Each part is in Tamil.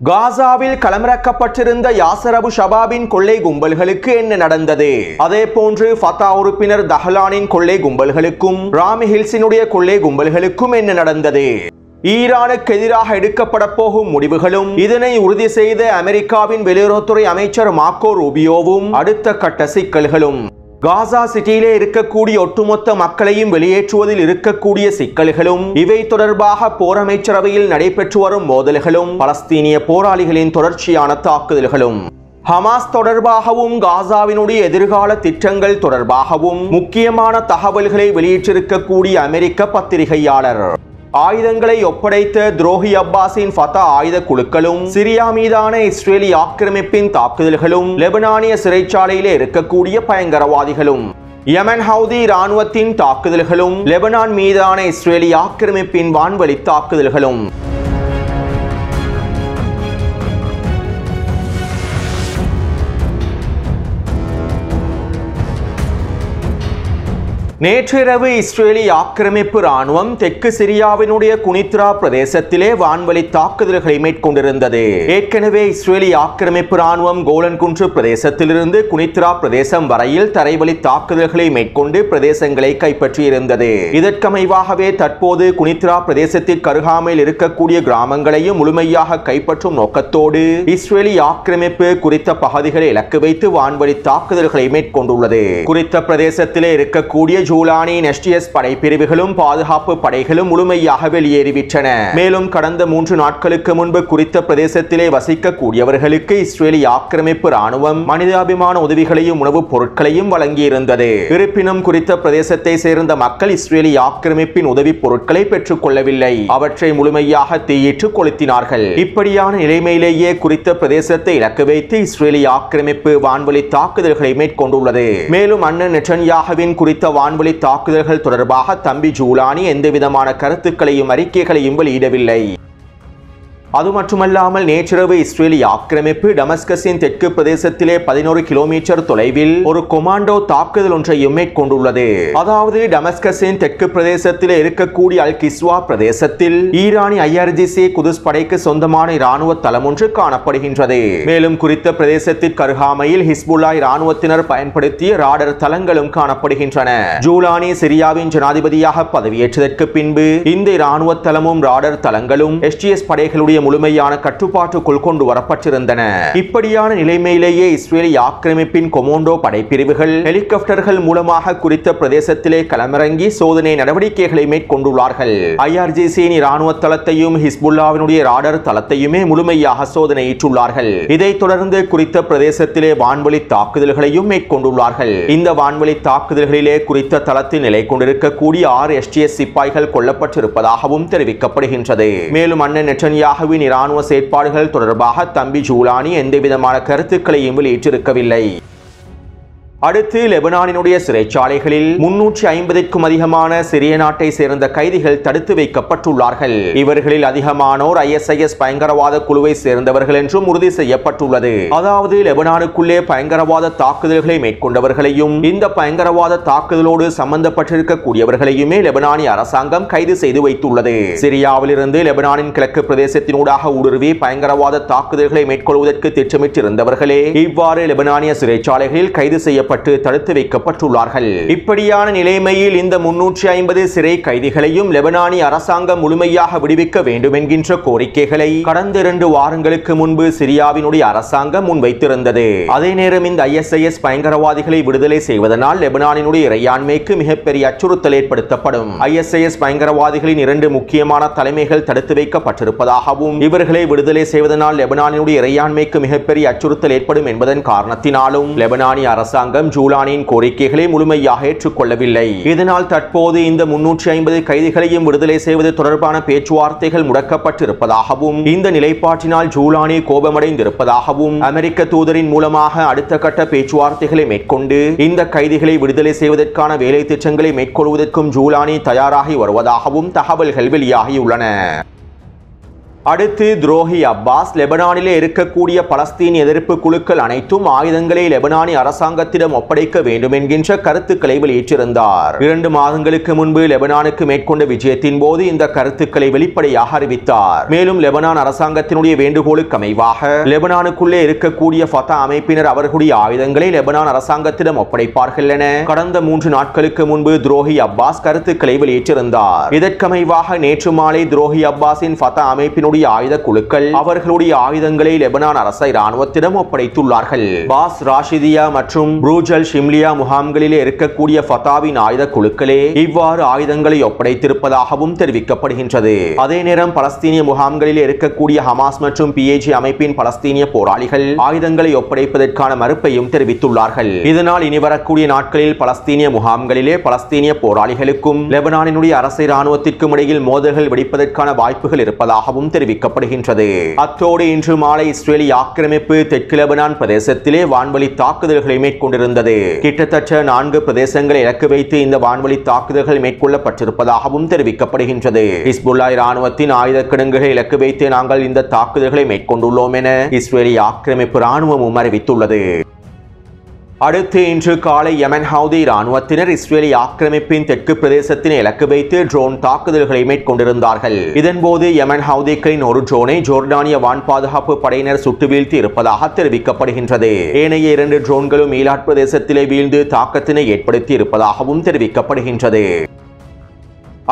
காசாவில் களமிறக்கப்பட்டிருந்த யாசர் அபு ஷபாபின் கொள்ளை கும்பல்களுக்கு என்ன நடந்தது? அதே போன்று ஃபத்தா உறுப்பினர் தஹலானின் கொள்ளை கும்பல்களுக்கும் ராமி ஹில்ஸினுடைய கொள்ளை கும்பல்களுக்கும் என்ன நடந்தது? ஈரானுக்கு எதிராக எடுக்கப்பட போகும் முடிவுகளும் இதனை உறுதி செய்த அமெரிக்காவின் வெளியுறவுத்துறை அமைச்சர் மார்க்கோ ரூபியோவும் அடுத்த கட்ட சிக்கல்களும், காசா சிட்டியிலே இருக்கக்கூடிய ஒட்டுமொத்த மக்களையும் வெளியேற்றுவதில் இருக்கக்கூடிய சிக்கல்களும், இவை தொடர்பாக போர் அமைச்சரவையில் நடைபெற்று வரும் மோதல்களும், பலஸ்தீனிய போராளிகளின் தொடர்ச்சியான தாக்குதல்களும், ஹமாஸ் தொடர்பாகவும் காசாவினுடைய எதிர்கால திட்டங்கள் தொடர்பாகவும் முக்கியமான தகவல்களை வெளியிட்டிருக்கக்கூடிய அமெரிக்க பத்திரிகையாளர், ஆயுதங்களை ஒப்படைத்த துரோகி அப்பாஸின் ஃபத்தா ஆயுத குழுக்களும், சிரியா மீதான இஸ்ரேலி ஆக்கிரமிப்பின் தாக்குதல்களும், லெபனானிய சிறைச்சாலையிலே இருக்கக்கூடிய பயங்கரவாதிகளும், யமன் ஹவுதி இராணுவத்தின் தாக்குதல்களும், லெபனான் மீதான இஸ்ரேலி ஆக்கிரமிப்பின் வான்வழி தாக்குதல்களும், நேற்றிரவு இஸ்ரேலி ஆக்கிரமிப்பு ராணுவம் தெற்கு சிரியாவினுடைய குனித்ரா பிரதேசத்திலே வான்வழி தாக்குதல்களை மேற்கொண்டிருந்தது. ஏற்கனவே இஸ்ரேலி ஆக்கிரமிப்பு ராணுவம் கோலன் குன்று பிரதேசத்திலிருந்து குனித்ரா பிரதேசம் வரையில் தரைவழி தாக்குதல்களை மேற்கொண்டு பிரதேசங்களை கைப்பற்றியிருந்தது. இதற்கமைவாகவே தற்போது குனித்ரா பிரதேசத்திற்கு அருகாமையில் இருக்கக்கூடிய கிராமங்களையும் முழுமையாக கைப்பற்றும் நோக்கத்தோடு இஸ்ரேலி ஆக்கிரமிப்பு குறித்த பகுதிகளை இலக்கு வைத்து வான்வழி தாக்குதல்களை மேற்கொண்டுள்ளது. குறித்த பிரதேசத்திலே இருக்கக்கூடிய ஜூலானி எஸ்டிஎஸ் படைப்பிரிவுகளும் பாதுகாப்பு படைகளும் முழுமையாக வெளியேறிவிட்டன. மேலும் கடந்த 3 நாட்களுக்கு முன்பு குறித்த பிரதேசத்திலே வசிக்கக்கூடியவர்களுக்கு இஸ்ரேலி ஆக்கிரமிப்பு ராணுவம் மனிதாபிமான உதவிகளையும் உணவுப் பொருட்களையும் வழங்கியிருந்தது. இருப்பினும் குறித்த பிரதேசத்தை சேர்ந்த மக்கள் இஸ்ரேலி ஆக்கிரமிப்பின் உதவி பொருட்களை பெற்றுக் கொள்ளவில்லை. அவற்றை முழுமையாக தீயிட்டு கொளுத்தினார்கள். இப்படியான நிலைமையிலேயே குறித்த பிரதேசத்தை இலக்கு வைத்து இஸ்ரேலி ஆக்கிரமிப்பு வான்வழி தாக்குதல்களை மேற்கொண்டுள்ளது. மேலும் அண்ணன் நெட்டன்யாகுவின் குறித்த வான்வழி தாக்குதல்கள் தொடர்பாக தம்பி ஜூலானி எந்தவிதமான கருத்துக்களையும் அறிக்கைகளையும் வெளியிடவில்லை. அது மட்டுமல்லாமல் நேற்றிரவு இஸ்ரேலி ஆக்கிரமிப்பு டமஸ்கஸின் தெற்கு பிரதேசத்திலே 11 கிலோமீட்டர் தொலைவில் ஒரு கொமாண்டோ தாக்குதல் ஒன்றையும் மேற்கொண்டுள்ளது. அதாவது டமஸ்கஸின் தெற்கு பிரதேசத்திலே இருக்கக்கூடிய அல் கிஸ்வா பிரதேசத்தில் ஈரானி IRGC குதுஸ் படைக்கு சொந்தமான இராணுவ தளம் ஒன்று காணப்படுகின்றது. மேலும் குறித்த பிரதேசத்திற்கு அருகாமையில் ஹிஸ்புல்லா இராணுவத்தினர் பயன்படுத்திய ராடர் தளங்களும் காணப்படுகின்றன. ஜூலானி சிரியாவின் ஜனாதிபதியாக பதவியேற்றதற்கு பின்பு இந்த இராணுவ தளமும் ராடர் தளங்களும் STS படைகளுடைய முழுமையான கட்டுப்பாட்டுக்குள் கொண்டு வரப்பட்டிருந்தன. இப்படியான நிலைமையிலேயே இஸ்ரேலி ஆக்கிரமிப்பின் கொமாண்டோ படைப்பிரிவுகள் ஹெலிகாப்டர்கள் மூலமாக குறித்த பிரதேசத்திலே களமிறங்கி சோதனை நடவடிக்கைகளை மேற்கொண்டுள்ளார்கள். IRGC இராணுவ தளத்தையும் ஹிஸ்புல்லாவினுடைய ராடர் தளத்தையுமே முழுமையாக சோதனையிட்டுள்ளார்கள். இதைத் தொடர்ந்து குறித்த பிரதேசத்திலே வான்வழி தாக்குதல்களையும் மேற்கொண்டுள்ளார்கள். இந்த வான்வழி தாக்குதல்களிலே குறித்த தளத்தில் நிலை கொண்டிருக்கக்கூடிய 6 STS சிப்பாய்கள் கொல்லப்பட்டிருப்பதாகவும் தெரிவிக்கப்படுகின்றது. மேலும் அண்ணன் நெட்டன்யாகு இராணுவ செயற்பாடுகள் தொடர்பாக தம்பி ஜூலானி எந்தவிதமான கருத்துக்களையும் வெளியிட்டிருக்கவில்லை. அடுத்து லெபனானினுடைய சிறைச்சாலைகளில் 350க்கும் அதிகமான சிரிய நாட்டை சேர்ந்த கைதிகள் தடுத்து வைக்கப்பட்டுள்ளார்கள். இவர்களில் அதிகமானோர் ISIS பயங்கரவாத குழுவை சேர்ந்தவர்கள் என்றும் உறுதி செய்யப்பட்டுள்ளது. அதாவது லெபனானுக்குள்ளே பயங்கரவாத தாக்குதல்களை மேற்கொண்டவர்களையும் இந்த பயங்கரவாத தாக்குதலோடு சம்பந்தப்பட்டிருக்கக்கூடியவர்களையுமே லெபனானி அரசாங்கம் கைது செய்து வைத்துள்ளது. சிரியாவிலிருந்து லெபனானின் கிழக்கு பிரதேசத்தினூடாக ஊடுருவி பயங்கரவாத தாக்குதல்களை மேற்கொள்வதற்கு திட்டமிட்டிருந்தவர்களே இவ்வாறு லெபனானிய சிறைச்சாலைகளில் கைது செய்யப்பட்டு தடுத்து வைக்கப்பட்டுள்ளார்கள். இப்படியான நிலைமையில் இந்த 350 சிறை கைதிகளையும் லெபனானி அரசாங்கம் முழுமையாக விடுவிக்க வேண்டும் என்கின்ற கோரிக்கைகளை கடந்த 2 வாரங்களுக்கு முன்பு சிரியாவினுடைய அரசாங்கம் முன்வைத்திருந்தது. அதே நேரம் இந்த ISIS பயங்கரவாதிகளை விடுதலை செய்வதனால் லெபனானினுடைய இறையாண்மைக்கு மிகப்பெரிய அச்சுறுத்தல் ஏற்படுத்தப்படும். ISIS பயங்கரவாதிகளின் 2 முக்கியமான தலைமைகள் தடுத்து வைக்கப்பட்டிருப்பதாகவும் இவர்களை விடுதலை செய்வதனால் லெபனானினுடைய இறையாண்மைக்கு மிகப்பெரிய அச்சுறுத்தல் ஏற்படும் என்பதன் காரணத்தினாலும் லெபனானி அரசாங்கம் ஜூலானியின் கோரிக்கைகளை முழுமையாக ஏற்றுக்கொள்ளவில்லை. இதனால் தற்போது இந்த 350 கைதிகளையும் விடுதலை செய்வது தொடர்பான பேச்சுவார்த்தைகள் முடக்கப்பட்டிருப்பதாகவும் இந்த நிலைப்பாட்டினால் ஜூலானி கோபமடைந்திருப்பதாகவும் அமெரிக்க தூதரின் மூலமாக அடுத்த கட்ட பேச்சுவார்த்தைகளை மேற்கொண்டு இந்த கைதிகளை விடுதலை செய்வதற்கான வேலை திட்டங்களை மேற்கொள்வதற்கும் ஜூலானி தயாராகி வருவதாகவும் தகவல்கள் வெளியாகியுள்ளன. அடுத்து துரோகி அப்பாஸ் லெபனானிலே இருக்கக்கூடிய பலஸ்தீன் எதிர்ப்பு குழுக்கள் அனைத்தும் ஆயுதங்களை லெபனானி அரசாங்கத்திடம் ஒப்படைக்க வேண்டும் என்கின்ற கருத்துக்களை வெளியிட்டிருந்தார். 2 மாதங்களுக்கு முன்பு லெபனானுக்கு மேற்கொண்ட விஜயத்தின் போது இந்த கருத்துக்களை வெளிப்படையாக அறிவித்தார். மேலும் லெபனான் அரசாங்கத்தினுடைய வேண்டுகோளுக்கு அமைவாக லெபனானுக்குள்ளே இருக்கக்கூடிய ஃபதா அமைப்பினர் அவர்களுடைய ஆயுதங்களை லெபனான் அரசாங்கத்திடம் ஒப்படைப்பார்கள் என கடந்த 3 நாட்களுக்கு முன்பு துரோகி அப்பாஸ் கருத்துக்களை வெளியிட்டிருந்தார். இதற்கமைவாக நேற்று மாலை துரோகி அப்பாஸின் ஃபதா அமைப்பினுடைய ஆயுத குழுக்கள் அவர்களுடைய ஆயுதங்களை லெபனான் அரச இராணுவத்திடம் ஒப்படைத்துள்ளார்கள். பாஸ் ராஷிதியா மற்றும் ப்ரூஜல் ஷிம்லியா முகாம்களிலே இருக்கக்கூடிய ஃபதாவின் ஆயுத குழுக்களே இவ்வாறு ஆயுதங்களை ஒப்படைத்திருப்பதாகவும் தெரிவிக்கப்படுகின்றது. அதே நேரம் பலஸ்தீனிய முகாம்களிலே இருக்கக்கூடிய ஹமாஸ் மற்றும் பிஏஜி அமைப்பின் பலஸ்தீனிய போராளிகள் ஆயுதங்களை ஒப்படைப்பதற்கான மறுப்பையும் தெரிவித்துள்ளார்கள். இதனால் இனி வரக்கூடிய நாட்களில் பலஸ்தீனிய முகாம்களிலே பலஸ்தீனிய போராளிகளுக்கும் லெபனானினுடைய அரச இராணுவத்திற்கும் இடையில் மோதல்கள் வெடிப்பதற்கான வாய்ப்புகள் இருப்பதாகவும் தெரிவிக்கப்படுகின்றது. அத்தோடு இன்று மாலை இஸ்ரேலிய ஆக்கிரமிப்பு தெற்கு லெபனான் பிரதேசத்திலே வான்வழி தாக்குதல்களை மேற்கொண்டிருந்தது. கிட்டத்தட்ட 4 பிரதேசங்களை இலக்கு வைத்து இந்த வான்வழி தாக்குதல்கள் மேற்கொள்ளப்பட்டிருப்பதாகவும் தெரிவிக்கப்படுகின்றது. ஹிஸ்புல்லா இராணுவத்தின் ஆயுத கிடங்குகளை இலக்கு வைத்து நாங்கள் இந்த தாக்குதல்களை மேற்கொண்டுள்ளோம் என இஸ்ரேலிய ஆக்கிரமிப்பு இராணுவமும் அறிவித்துள்ளது. அடுத்து இன்று காலை யமன் ஹவுதி இராணுவத்தினர் இஸ்ரேலிய ஆக்கிரமிப்பின் தெற்கு பிரதேசத்தினை இலக்கு வைத்து ட்ரோன் தாக்குதல்களை மேற்கொண்டிருந்தார்கள். இதன்போது யமன் ஹவுதிகளின் ஒரு ட்ரோனை ஜோர்டானிய வான் பாதுகாப்பு படையினர் சுட்டு வீழ்த்தி இருப்பதாக தெரிவிக்கப்படுகின்றது. ஏனைய 2 ட்ரோன்களும் ஈலாட் பிரதேசத்திலே வீழ்ந்து தாக்கத்தினை ஏற்படுத்தி இருப்பதாகவும் தெரிவிக்கப்படுகின்றது.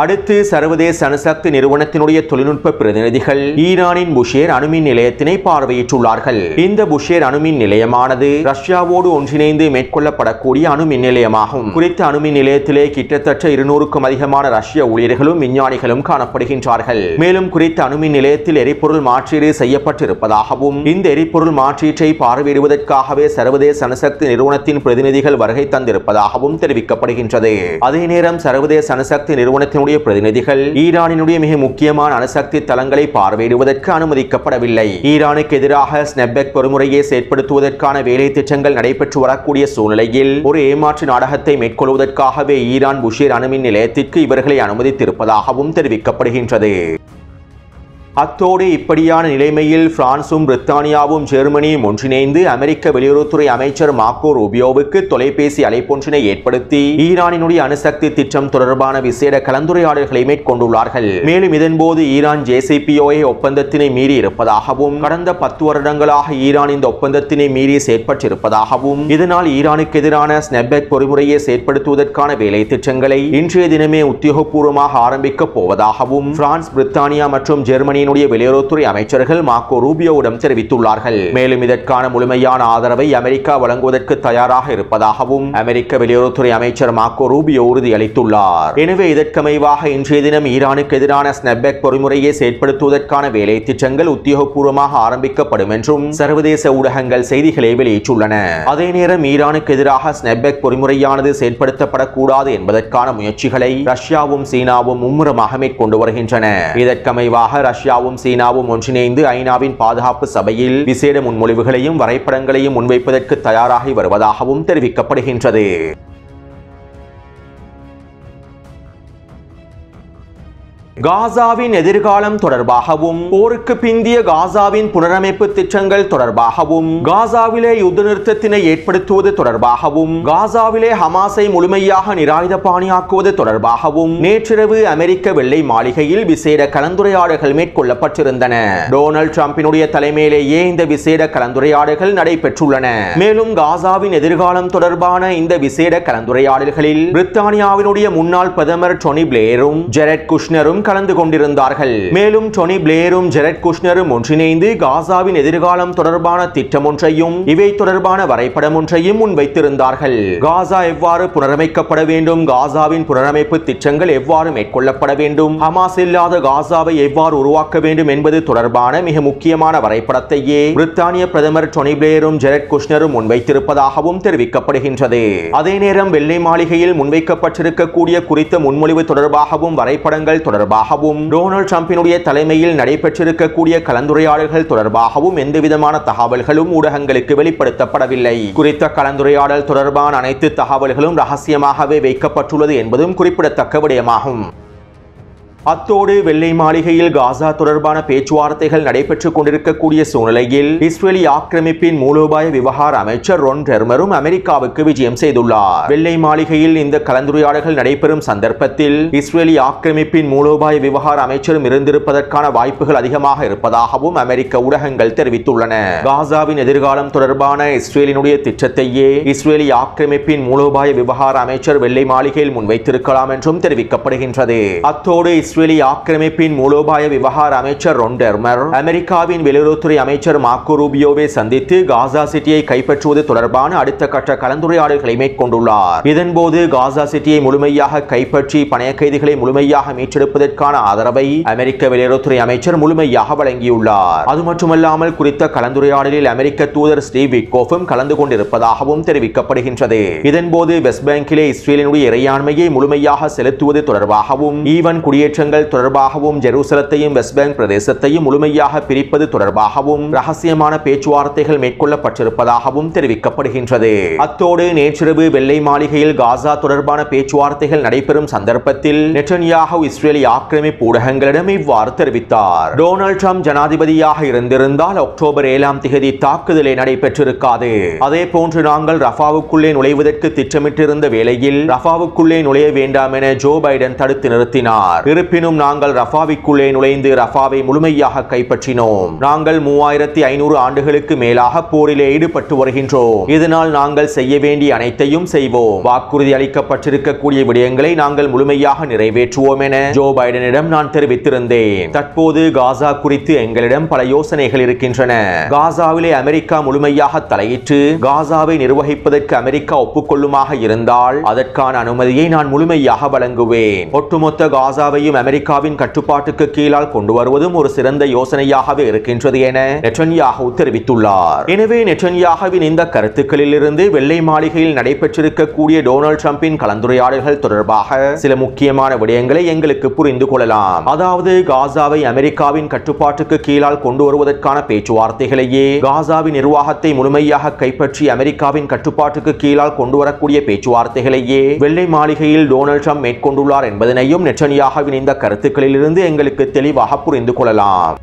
அடுத்து சர்வதேச அணுசக்தி நிறுவனத்தினுடைய தொழில்நுட்ப பிரதிநிதிகள் ஈரானின் புஷேர் அணுமின் நிலையத்தினை பார்வையிட்டுள்ளார்கள். இந்த புஷேர் அணுமின் நிலையமானது ரஷ்யாவோடு ஒன்றிணைந்து மேற்கொள்ளப்படக்கூடிய அணுமின் நிலையமாகும். குறித்த அணுமின் நிலையத்திலே கிட்டத்தட்ட 200க்கும் அதிகமான ரஷ்ய ஊழியர்களும் விஞ்ஞானிகளும் காணப்படுகின்றார்கள். மேலும் குறித்த அணுமின் நிலையத்தில் எரிபொருள் மாற்றீடு செய்யப்பட்டிருப்பதாகவும் இந்த எரிபொருள் மாற்றீட்டை பார்வையிடுவதற்காகவே சர்வதேச அணுசக்தி நிறுவனத்தின் பிரதிநிதிகள் வருகை தந்திருப்பதாகவும் தெரிவிக்கப்படுகின்றது. அதே நேரம் சர்வதேச அணுசக்தி நிறுவனத்தின் பிரதிநிதிகள் ஈரானினுடைய மிக முக்கியமான அணுசக்தி தளங்களை பார்வையிடுவதற்கு அனுமதிக்கப்படவில்லை. ஈரானுக்கு எதிராக ஸ்னெப்பெக் பொறிமுறையை செயற்படுத்துவதற்கான வேலை திட்டங்கள் நடைபெற்று வரக்கூடிய சூழ்நிலையில் ஒரு ஏமாற்று நாடகத்தை மேற்கொள்வதற்காகவே ஈரான் புஷேர் அணுமின் நிலையத்திற்கு இவர்களை அனுமதித்திருப்பதாகவும் தெரிவிக்கப்படுகின்றது. அத்தோடு இப்படியான நிலைமையில் பிரான்சும் பிரித்தானியாவும் ஜெர்மனியும் ஒன்றிணைந்து அமெரிக்க வெளியுறவுத்துறை அமைச்சர் மார்க்கோ ரூபியோவுக்கு தொலைபேசி அழைப்பொன்றினை ஏற்படுத்தி ஈரானினுடைய அணுசக்தி திட்டம் தொடர்பான விசேட கலந்துரையாடல்களை மேற்கொண்டுள்ளார்கள். மேலும் இதன்போது ஈரான் JCPOA ஒப்பந்தத்தினை மீறி இருப்பதாகவும் கடந்த 10 வருடங்களாக ஈரான் இந்த ஒப்பந்தத்தினை மீறி செயற்பட்டிருப்பதாகவும் இதனால் ஈரானுக்கு எதிரான ஸ்னெப்பெக் பொறிமுறையை செயற்படுத்துவதற்கான வேலை திட்டங்களை இன்றைய தினமே உத்தியோகபூர்வமாக ஆரம்பிக்கப் போவதாகவும் பிரான்ஸ், பிரித்தானியா மற்றும் ஜெர்மனி வெளியுறவுத்துறை அமைச்சர்கள் மார்க்கோ ரூபியோவிடம் தெரிவித்துள்ளார்கள். மேலும் இதற்கான முழுமையான ஆதரவை அமெரிக்கா வழங்குவதற்கு தயாராக இருப்பதாகவும் அமெரிக்க வெளியுறவுத்துறை அமைச்சர் மார்க்கோ ரூபியோ உறுதியளித்துள்ளார். எனவே இதற்கமைவாக இன்றைய தினம் ஈரானுக்கு எதிரான ஸ்னெப்பெக் பொறிமுறையை செயற்படுத்துவதற்கான வேலை திட்டங்கள் உத்தியோகபூர்வமாக ஆரம்பிக்கப்படும் என்றும் சர்வதேச ஊடகங்கள் செய்திகளை வெளியிட்டுள்ளன. அதே நேரம் ஈரானுக்கு எதிராக ஸ்னெப்பெக் பொறிமுறையானது செயற்படுத்தப்படக்கூடாது என்பதற்கான முயற்சிகளை ரஷ்யாவும் சீனாவும் மும்முரமாக மேற்கொண்டு வருகின்றன. இதற்கமைவாக ரஷ்யாவும் சீனாவும் ஒன்றிணைந்து ஐநாவின் பாதுகாப்பு சபையில் விசேட முன்மொழிவுகளையும் வரைபடங்களையும் முன்வைப்பதற்கு தயாராகி வருவதாகவும் தெரிவிக்கப்படுகின்றது. காசாவின் எதிர்காலம் தொடர்பாகவும் போருக்கு பிந்திய காசாவின் புனரமைப்பு திட்டங்கள் தொடர்பாகவும் காசாவிலே யுத்த நிறுத்தத்தினை ஏற்படுத்துவது தொடர்பாகவும் காசாவிலே ஹமாஸை முழுமையாக நிராயுதபாணியாக்குவது தொடர்பாகவும் நேற்றிரவு அமெரிக்க வெள்ளை மாளிகையில் விசேட கலந்துரையாடல்கள் மேற்கொள்ளப்பட்டிருந்தன. டொனால்ட் ட்ரம்பினுடைய தலைமையிலேயே இந்த விசேட கலந்துரையாடல்கள் நடைபெற்றுள்ளன. மேலும் காசாவின் எதிர்காலம் தொடர்பான இந்த விசேட கலந்துரையாடல்களில் பிரித்தானியாவினுடைய முன்னாள் பிரதமர் டோனி பிளேரும் ஜெரட் குஷ்னரும் கலந்து கொண்டிருந்தார்கள். மேலும் டோனி பிளேரும் ஜெரட் குஷ்னரும் ஒன்றிணைந்து காசாவின் எதிர்காலம் தொடர்பான திட்டம் ஒன்றையும் இவை தொடர்பான வரைபடம் ஒன்றையும் முன்வைத்திருந்தார்கள். காசா எவ்வாறு புனரமைக்கப்பட வேண்டும், காசாவின் புனரமைப்பு திட்டங்கள் எவ்வாறு மேற்கொள்ளப்பட வேண்டும், ஹமாஸ் இல்லாத காசாவை எவ்வாறு உருவாக்க வேண்டும் என்பது தொடர்பான மிக முக்கியமான வரைபடத்தையே பிரித்தானிய பிரதமர் டோனி பிளேரும் ஜெரட் குஷ்னரும் முன்வைத்திருப்பதாகவும் தெரிவிக்கப்படுகின்றது. அதே நேரம் வெள்ளை மாளிகையில் முன்வைக்கப்பட்டிருக்கக்கூடிய குறித்த முன்மொழிவு தொடர்பாகவும் வரைபடங்கள் தொடர்பாகவும் டொனால்ட் ட்ரம்பினுடைய தலைமையில் நடைபெற்றிருக்கக்கூடிய கலந்துரையாடல்கள் தொடர்பாகவும் எந்தவிதமான தகவல்களும் ஊடகங்களுக்கு வெளிப்படுத்தப்படவில்லை. குறித்த கலந்துரையாடல் தொடர்பான அனைத்து தகவல்களும் ரகசியமாகவே வைக்கப்பட்டுள்ளது என்பதும் குறிப்பிடத்தக்க விடயமாகும். அத்தோடு வெள்ளை மாளிகையில் காசா தொடர்பான பேச்சுவார்த்தைகள் நடைபெற்றுக் கொண்டிருக்கக்கூடிய சூழ்நிலையில் இஸ்ரேலி ஆக்கிரமிப்பின் மூலோபாய விவகார அமைச்சர் ரொன் டெர்மரும் அமெரிக்காவுக்கு விஜயம் செய்துள்ளார். வெள்ளை மாளிகையில் இந்த கலந்துரையாடல்கள் நடைபெறும் சந்தர்ப்பத்தில் இஸ்ரேலி ஆக்கிரமிப்பின் மூலோபாய விவகார அமைச்சரும் இருந்திருப்பதற்கான வாய்ப்புகள் அதிகமாக இருப்பதாகவும் அமெரிக்க ஊடகங்கள் தெரிவித்துள்ளன. காசாவின் எதிர்காலம் தொடர்பான இஸ்ரேலினுடைய திட்டத்தையே இஸ்ரேலி ஆக்கிரமிப்பின் மூலோபாய விவகார அமைச்சர் வெள்ளை மாளிகையில் முன்வைத்திருக்கலாம் என்றும் தெரிவிக்கப்படுகின்றது. அத்தோடு இஸ்ரேலி ஆக்கிரமிப்பின் மூலோபாய விவகார அமைச்சர் ரொன் டெர்மர் அமெரிக்காவின் வெளியுறவுத்துறை அமைச்சர் மார்க்கோ ரூபியோவை சந்தித்து காசா சிட்டியை கைப்பற்றுவது தொடர்பான அடுத்த கட்ட கலந்துரையாடல்களை மேற்கொண்டுள்ளார். இதன்போது காசா சிட்டியை முழுமையாக கைப்பற்றி பணைய கைதிகளை முழுமையாக மீட்டெடுப்பதற்கான ஆதரவை அமெரிக்க வெளியுறவுத்துறை அமைச்சர் முழுமையாக வழங்கியுள்ளார். அது மட்டுமல்லாமல் குறித்த கலந்துரையாடலில் அமெரிக்க தூதர் ஸ்டீவ் விட்கோஃபும் கலந்து கொண்டிருப்பதாகவும் தெரிவிக்கப்படுகின்றது. இதன்போது வெஸ்ட் பேங்கிலே இஸ்ரேலினுடைய இறையாண்மையை முழுமையாக செலுத்துவது தொடர்பாகவும் ஈவன் குடியேற்ற தொடர்பாகவும் ஜெருசலத்தையும் வெஸ்ட் பேங்க் பிரதேசத்தையும் முழுமையாக பிரிப்பது தொடர்பாகவும் ரகசியமான பேச்சுவார்த்தைகள் மேற்கொள்ளப்பட்டிருப்பதாகவும் தெரிவிக்கப்படுகின்றது. அத்தோடு நேற்றிரவு வெள்ளை மாளிகையில் காசா தொடர்பான பேச்சுவார்த்தைகள் நடைபெறும் சந்தர்ப்பத்தில் நெட்டன்யாஹூ இஸ்ரேலி ஆக்கிரமிப்பு ஊடகங்களிடம் இவ்வாறு தெரிவித்தார். டொனால்ட் ட்ரம்ப் ஜனாதிபதியாக இருந்திருந்தால் அக்டோபர் 7ஆம் தேதி தாக்குதலை நடைபெற்றிருக்காது. அதே போன்று நாங்கள் ரஃபாவுக்குள்ளே நுழைவதற்கு திட்டமிட்டிருந்த வேளையில் ரஃபாவுக்குள்ளே நுழைய வேண்டாம் என ஜோ பைடன் தடுத்து நிறுத்தினார். இருப்பினும் நாங்கள் ரஃபாவிற்குள்ளே நுழைந்து ரஃபாவை முழுமையாக கைப்பற்றினோம். நாங்கள் 3500 ஆண்டுகளுக்கு மேலாக போரிலே ஈடுபட்டு வருகின்றோம். இதனால் நாங்கள் செய்ய வேண்டிய அனைத்தையும் செய்வோம். வாக்குறுதி அளிக்கப்பட்டிருக்கக்கூடிய விடயங்களை நாங்கள் முழுமையாக நிறைவேற்றுவோம் என ஜோ பைடனிடம் நான் தெரிவித்திருந்தேன். தற்போது காசா குறித்து எங்களிடம் பல யோசனைகள் இருக்கின்றன. காசாவிலே அமெரிக்கா முழுமையாக தலையிட்டு காசாவை நிர்வகிப்பதற்கு அமெரிக்கா ஒப்புக்கொள்ளுமாக இருந்தால் அதற்கான அனுமதியை நான் முழுமையாக வழங்குவேன். ஒட்டுமொத்த காசாவையும் அமெரிக்காவின் கட்டுப்பாட்டுக்கு கீழால் கொண்டு வருவதும் ஒரு சிறந்த யோசனையாகவே இருக்கின்றது என நெட்டன்யாஹூ தெரிவித்துள்ளார். எனவே நெட்டன்யாஹூவின் இந்த கருத்துக்களில் இருந்து வெள்ளை மாளிகையில் நடைபெற்றிருக்கக்கூடிய டொனால்ட் ட்ரம்பின் கலந்துரையாடல்கள் தொடர்பாக சில முக்கியமான விடயங்களை எங்களுக்கு புரிந்து கொள்ளலாம். அதாவது காசாவை அமெரிக்காவின் கட்டுப்பாட்டுக்கு கீழால் கொண்டு வருவதற்கான பேச்சுவார்த்தைகளையே காசாவின் நிர்வாகத்தை முழுமையாக கைப்பற்றி அமெரிக்காவின் கட்டுப்பாட்டுக்கு கீழால் கொண்டு வரக்கூடிய பேச்சுவார்த்தைகளையே வெள்ளை மாளிகையில் டொனால்ட் ட்ரம்ப் மேற்கொண்டுள்ளார் என்பதனையும் நெட்டன்யாஹூவின் இந்த கருத்துக்களில் இருந்து எங்களுக்கு தெளிவாக புரிந்து கொள்ளலாம்.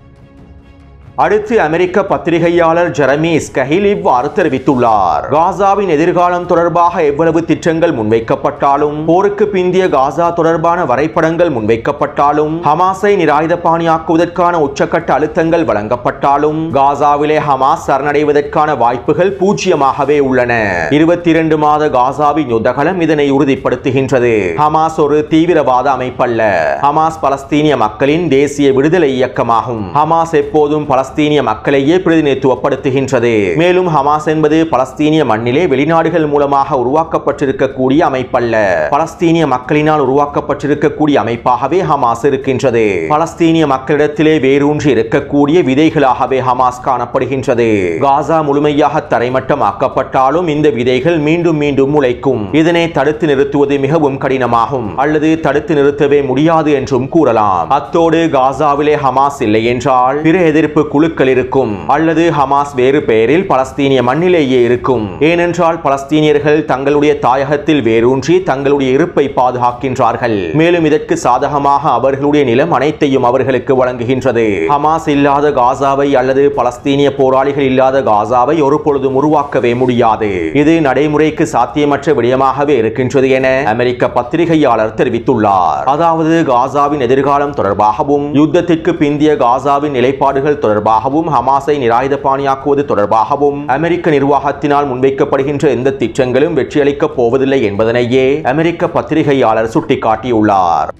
அடுத்து அமெரிக்க பத்திரிகையாளர் ஜெரமி ஸ்கஹில் இவ்வாறு தெரிவித்துள்ளார். காசாவின் எதிர்காலம் தொடர்பாக எவ்வளவு திட்டங்கள் முன்வைக்கப்பட்டாலும் போருக்கு பிந்திய காசா தொடர்பான வரைபடங்கள் முன்வைக்கப்பட்டாலும் ஹமாஸை நிராயுதபாணியாக்குவதற்கான உச்சக்கட்ட அழுத்தங்கள் வழங்கப்பட்டாலும் காசாவிலே ஹமாஸ் சரணடைவதற்கான வாய்ப்புகள் பூஜ்ஜியமாகவே உள்ளன. 22 மாத காசாவின் யுத்தகலம் இதனை உறுதிப்படுத்துகின்றது. ஹமாஸ் ஒரு தீவிரவாத அமைப்பல்ல. ஹமாஸ் பலஸ்தீனிய மக்களின் தேசிய விடுதலை இயக்கமாகும். ஹமாஸ் எப்போதும் பலஸ்தீனிய மக்களையே பிரதிநிதித்துவப்படுத்துகின்றது. மேலும் ஹமாஸ் என்பது பலஸ்தீனிய மண்ணிலே வெளிநாடுகள் மூலமாக உருவாக்கப்பட்டிருக்கக்கூடிய அமைப்பல்ல. பலஸ்தீனிய மக்களினால் உருவாக்கப்பட்டிருக்கக்கூடிய அமைப்பாகவே ஹமாஸ் இருக்கின்றது. பலஸ்தீனிய மக்களிடத்திலே வேரூன்றி இருக்கக்கூடிய விதைகளாகவே ஹமாஸ் காணப்படுகின்றது. காசா முழுமையாக தரைமட்டமாக்கப்பட்டாலும் இந்த விதைகள் மீண்டும் மீண்டும் முளைக்கும். இதனை தடுத்து நிறுத்துவது மிகவும் கடினமாகும், அல்லது தடுத்து நிறுத்தவே முடியாது என்றும் கூறலாம். அத்தோடு காசாவிலே ஹமாஸ் இல்லை என்றால் பிற எதிர்ப்பு குழுக்கள் இருக்கும், அல்லது ஹமாஸ் வேறு பெயரில் பலஸ்தீனிய மண்ணிலேயே இருக்கும். ஏனென்றால் பலஸ்தீனியர்கள் தங்களுடைய தாயகத்தில் வேரூன்றி தங்களுடைய இருப்பை பாதுகாக்கின்றார்கள். மேலும் இதற்கு சாதகமாக அவர்களுடைய நிலம் அனைத்தையும் அவர்களுக்கு வழங்குகின்றது. ஹமாஸ் இல்லாத காசாவை அல்லது பலஸ்தீனிய போராளிகள் இல்லாத காசாவை ஒரு பொழுதும் உருவாக்கவே முடியாது. இது நடைமுறைக்கு சாத்தியமற்ற விடயமாகவே இருக்கின்றது என அமெரிக்க பத்திரிகையாளர் தெரிவித்துள்ளார். அதாவது காசாவின் எதிர்காலம் தொடர்பாகவும் யுத்தத்திற்கு பிந்திய காசாவின் நிலைப்பாடுகள் தொடர்பாகவும் ஹமாஸை நிராயுதபாணியாக்குவது தொடர்பாகவும் அமெரிக்க நிர்வாகத்தினால் முன்வைக்கப்படுகின்ற எந்த திட்டங்களும் வெற்றியளிக்கப் போவதில்லை என்பதனையே அமெரிக்க பத்திரிகையாளர் சுட்டிக்காட்டியுள்ளார்.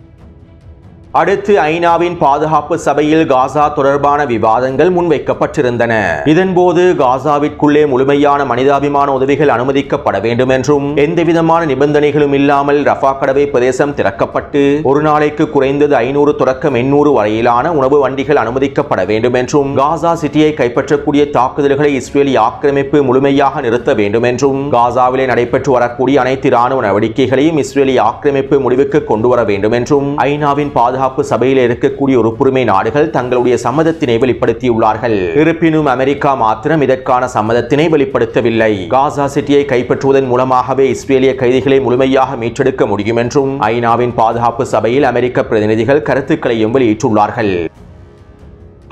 அடுத்து ஐநாவின் பாதுகாப்பு சபையில் காசா தொடர்பான விவாதங்கள் முன்வைக்கப்பட்டிருந்தன. இதன்போது காசாவிற்குள்ளே முழுமையான மனிதாபிமான உதவிகள் அனுமதிக்கப்பட வேண்டும் என்றும் எந்தவிதமான நிபந்தனைகளும் இல்லாமல் ரஃபா கடவை பிரதேசம் திறக்கப்பட்டு ஒரு நாளைக்கு குறைந்தது 500 தொடக்கம் 800 வரையிலான உணவு வண்டிகள் அனுமதிக்கப்பட வேண்டும் என்றும் காசா சிட்டியை கைப்பற்றக்கூடிய தாக்குதல்களை இஸ்ரேலி ஆக்கிரமிப்பு முழுமையாக நிறுத்த வேண்டும் என்றும் காசாவிலே நடைபெற்று வரக்கூடிய அனைத்து இராணுவ நடவடிக்கைகளையும் இஸ்ரேலி ஆக்கிரமிப்பு முடிவுக்கு கொண்டு வர வேண்டும் என்றும் ஐநாவின் பாதுகாப்பு பாதுகாப்பு சபையில் இருக்கக்கூடிய உறுப்புரிமை நாடுகள் தங்களுடைய சம்மதத்தினை வெளிப்படுத்தியுள்ளார்கள். இருப்பினும் அமெரிக்கா மாத்திரம் இதற்கான சம்மதத்தினை வெளிப்படுத்தவில்லை. காசா சிட்டியை கைப்பற்றுவதன் மூலமாகவே இஸ்ரேலிய கைதிகளை முழுமையாக மீட்டெடுக்க முடியும் என்றும் ஐநாவின் பாதுகாப்பு சபையில் அமெரிக்க பிரதிநிதிகள் கருத்துக்களையும் வெளியிட்டுள்ளார்கள்.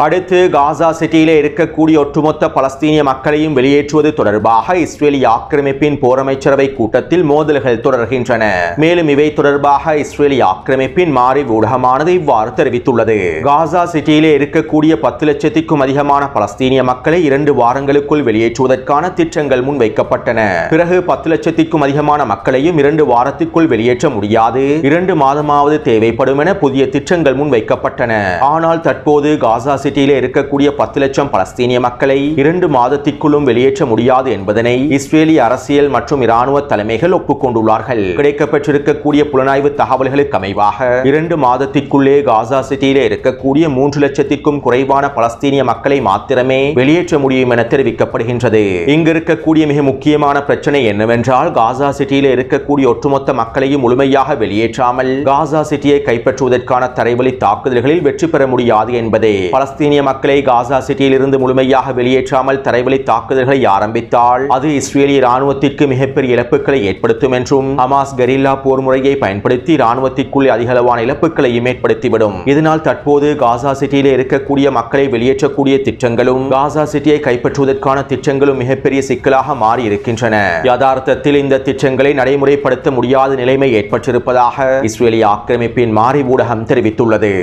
அடுத்து காசா சிட்டியிலே இருக்கக்கூடிய ஒட்டுமொத்த பலஸ்தீனிய மக்களையும் வெளியேற்றுவது தொடர்பாக இஸ்ரேலிய ஆக்கிரமிப்பின் போரமைச்சரவை கூட்டத்தில் மோதல்கள் தொடர்கின்றன. மேலும் இவை தொடர்பாக இஸ்ரேலிய ஆக்கிரமிப்பின் மாறி ஊடகமானது இவ்வாறு தெரிவித்துள்ளது. காசா சிட்டியிலே இருக்கக்கூடிய 10 லட்சத்திற்கும் அதிகமான பலஸ்தீனிய மக்களை 2 வாரங்களுக்குள் வெளியேற்றுவதற்கான திட்டங்கள் முன்வைக்கப்பட்டன. பிறகு 10 லட்சத்திற்கும் அதிகமான மக்களையும் 2 வாரத்திற்குள் வெளியேற்ற முடியாது, 2 மாதமாவது தேவைப்படும் என புதிய திட்டங்கள் முன்வைக்கப்பட்டன. ஆனால் தற்போது காசா சிட்டியிலே இருக்கக்கூடிய 10 லட்சம் பலஸ்தீனிய மக்களை 2 மாதத்திற்குள்ளும் வெளியேற்ற முடியாது என்பதனை இஸ்ரேலிய அரசியல் மற்றும் இராணுவ தலைமைகள் ஒப்புக்கொண்டுள்ளார்கள். கிடைக்கப்பட்டிருக்கக்கூடிய புலனாய்வு தகவல்களுக்கு அமைவாக 2 மாதத்திற்குள்ளே காசா சிட்டியிலே இருக்கக்கூடிய 3 லட்சத்திற்கும் குறைவான பலஸ்தீனிய மக்களை மாத்திரமே வெளியேற்ற முடியும் என தெரிவிக்கப்படுகின்றது. இங்கு இருக்கக்கூடிய மிக முக்கியமான பிரச்சனை என்னவென்றால், காசா சிட்டியிலே இருக்கக்கூடிய ஒட்டுமொத்த மக்களையும் முழுமையாக வெளியேற்றாமல் காசா சிட்டியை கைப்பற்றுவதற்கான தரைவழி தாக்குதல்களில் வெற்றி பெற முடியாது என்பதே. பலஸ்தீனிய மக்களை காசா சிட்டியில் இருந்து முழுமையாக வெளியேற்றாமல் தரைவழி தாக்குதல்களை ஆரம்பித்தால் அது இஸ்ரேலிய ராணுவத்திற்கு மிகப்பெரிய இழப்புகளை ஏற்படுத்தும் என்றும், ஹமாஸ் கெரில்லா போர் முறையை பயன்படுத்தி ராணுவத்திற்குள் அதிகளவான இழப்புகளையும் ஏற்படுத்திவிடும். இதனால் தற்போது காசா சிட்டியிலே இருக்கக்கூடிய மக்களை வெளியேற்றக்கூடிய திட்டங்களும் காசா சிட்டியை கைப்பற்றுவதற்கான திட்டங்களும் மிகப்பெரிய சிக்கலாக மாறி இருக்கின்றன. யதார்த்தத்தில் இந்த திட்டங்களை நடைமுறைப்படுத்த முடியாத நிலைமை ஏற்பட்டிருப்பதாக இஸ்ரேலிய ஆக்கிரமிப்பின் மாறி ஊடகம் தெரிவித்துள்ளது.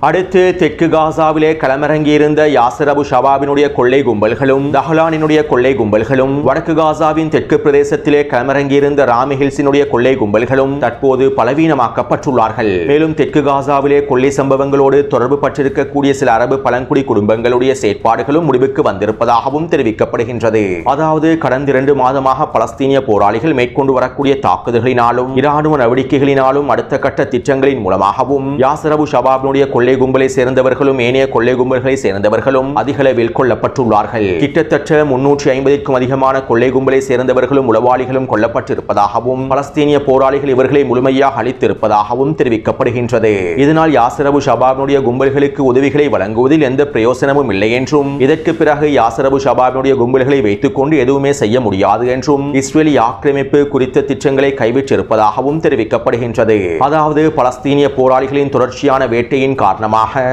அடுத்து தெற்கு காசாவிலே களமிறங்கியிருந்த யாசர் அபு ஷபாபினுடைய கொள்ளை கும்பல்களும் தஹலானினுடைய கொள்ளை கும்பல்களும் வடக்கு காசாவின் தெற்கு பிரதேசத்திலே களமிறங்கியிருந்த ராமி ஹில்ஸினுடைய கொள்ளை கும்பல்களும் தற்போது பலவீனமாக்கப்பட்டுள்ளார்கள். மேலும் தெற்கு காசாவிலே கொள்ளை சம்பவங்களோடு தொடர்பு பட்டிருக்கக்கூடிய சில அரபு பழங்குடி குடும்பங்களுடைய செயற்பாடுகளும் முடிவுக்கு வந்திருப்பதாகவும் தெரிவிக்கப்படுகின்றது. அதாவது கடந்த 2 மாதமாக பலஸ்தீனிய போராளிகள் மேற்கொண்டு வரக்கூடிய தாக்குதல்களினாலும் இராணுவ நடவடிக்கைகளினாலும் அடுத்த கட்ட திட்டங்களின் மூலமாகவும் யாசர் அபு ஷபாபினுடைய கொள்ளை கும்பலை சேர்ந்தவர்களும் ஏனைய கொள்ளை கும்பல்களை சேர்ந்தவர்களும் அதிகளவில் கொல்லப்பட்டுள்ளார்கள். கிட்டத்தட்ட 350க்கும் அதிகமான கொள்ளை கும்பலை சேர்ந்தவர்களும் உளவாளிகளும் கொல்லப்பட்டிருப்பதாகவும் பலஸ்தீனிய போராளிகள் இவர்களை முழுமையாக அழித்திருப்பதாகவும் தெரிவிக்கப்படுகின்றது. இதனால் யாசர் அபு ஷபாபினுடைய கும்பல்களுக்கு உதவிகளை வழங்குவதில் எந்த பிரயோசனமும் இல்லை என்றும், இதற்கு பிறகு யாசர் அபு ஷபாபினுடைய கும்பல்களை வைத்துக் கொண்டு எதுவுமே செய்ய முடியாது என்றும் இஸ்ரேலிய ஆக்கிரமிப்பு குறித்த திட்டங்களை கைவிட்டிருப்பதாகவும் தெரிவிக்கப்படுகின்றது. அதாவது பலஸ்தீனிய போராளிகளின் தொடர்ச்சியான வேட்டையின் காரணமாக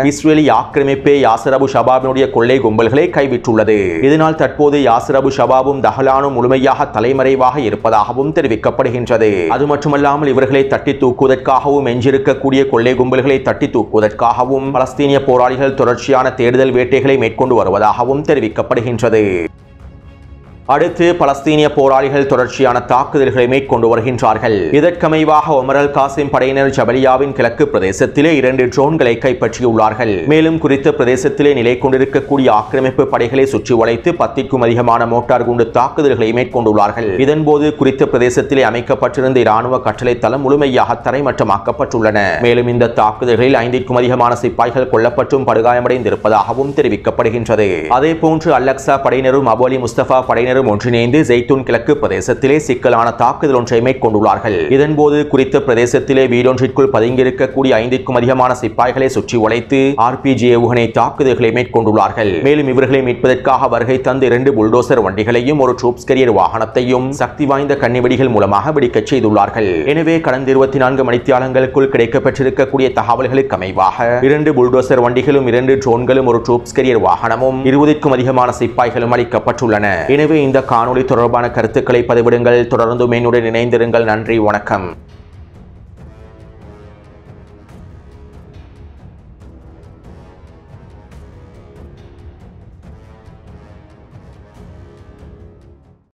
இஸ்ரேலிய ஆக்கிரமிப்பே யாசர் அபு ஷபாபினுடைய கொள்ளை கும்பல்களை கைவிட்டுள்ளது. இதனால் தற்போது யாசர் அபு ஷபாபும் தஹலானும் முழுமையாக தலைமறைவாக இருப்பதாகவும் தெரிவிக்கப்படுகின்றது. அது மட்டுமல்லாமல் இவர்களை தட்டி தூக்குவதற்காகவும் எஞ்சிருக்கக்கூடிய கொள்ளை கும்பல்களை தட்டி தூக்குவதற்காகவும் பலஸ்தீனிய போராளிகள் தொடர்ச்சியான தேடுதல் வேட்டைகளை மேற்கொண்டு வருவதாகவும் தெரிவிக்கப்படுகின்றது. அடுத்து பலஸ்தீனிய போராளிகள் தொடர்ச்சியான தாக்குதல்களை மேற்கொண்டு வருகின்றார்கள். இதற்கமைவாக ஒமர் அல் காசிம் படையினர் ஜபலியாவின் கிழக்கு பிரதேசத்திலே 2 ட்ரோன்களை கைப்பற்றியுள்ளார்கள். மேலும் குறித்த பிரதேசத்திலே நிலை கொண்டிருக்கக்கூடிய ஆக்கிரமிப்பு படைகளை சுற்றி வளைத்து 10க்கும் அதிகமான மோட்டார் குண்டு தாக்குதல்களை மேற்கொண்டுள்ளார்கள். இதன்போது குறித்த பிரதேசத்திலே அமைக்கப்பட்டிருந்த இராணுவ கட்டளை தளம் முழுமையாக தரைமட்டமாக்கப்பட்டுள்ளன. மேலும் இந்த தாக்குதல்களில் 5க்கும் அதிகமான சிப்பாய்கள் கொல்லப்பட்டும் படுகாயமடைந்திருப்பதாகவும் தெரிவிக்கப்படுகின்றது. அதே போன்று அல்-அக்ஸா படையினரும் அபு அலி முஸ்தபா படையினரும் ஒன்றிணைந்து ஜெய்தூன் கிழக்கு பிரதேசத்திலே சிக்கலான தாக்குதல் ஒன்றை மேற்கொண்டுள்ளார்கள். இதன்போது குறித்த பிரதேசத்திலே வீடொன்றிற்குள் பதுங்கியிருக்கக்கூடிய 5க்கும் அதிகமான சிப்பாய்களை சுற்றி வளைத்து RPG ஏவுகணை தாக்குதல்களை மேற்கொண்டுள்ளார்கள். மேலும் இவர்களை மீட்பதற்காக வருகை தந்த 2 புல்டோசர் வண்டிகளையும் ஒரு ட்ரூப்ஸ் கேரியர் வாகனத்தையும் சக்தி வாய்ந்த கண்ணிவெடிகள் மூலமாக வெடிக்கச் செய்துள்ளார்கள். எனவே கடந்த 24 மணித்தியாலங்களுக்குள் கிடைக்கப்பட்டிருக்கக்கூடிய தகவல்களுக்கு அமைவாக 2 புல்டோசர் வண்டிகளும் 2 ட்ரோன்களும் ஒரு ட்ரூப்ஸ் கேரியர் வாகனமும் 20க்கும் அதிகமான சிப்பாய்களும் அளிக்கப்பட்டுள்ளன. எனவே இந்த காணொளி தொடர்பான கருத்துக்களை பதிவிடுங்கள். தொடர்ந்து என்னுடன் இணைந்திருங்கள். நன்றி, வணக்கம்.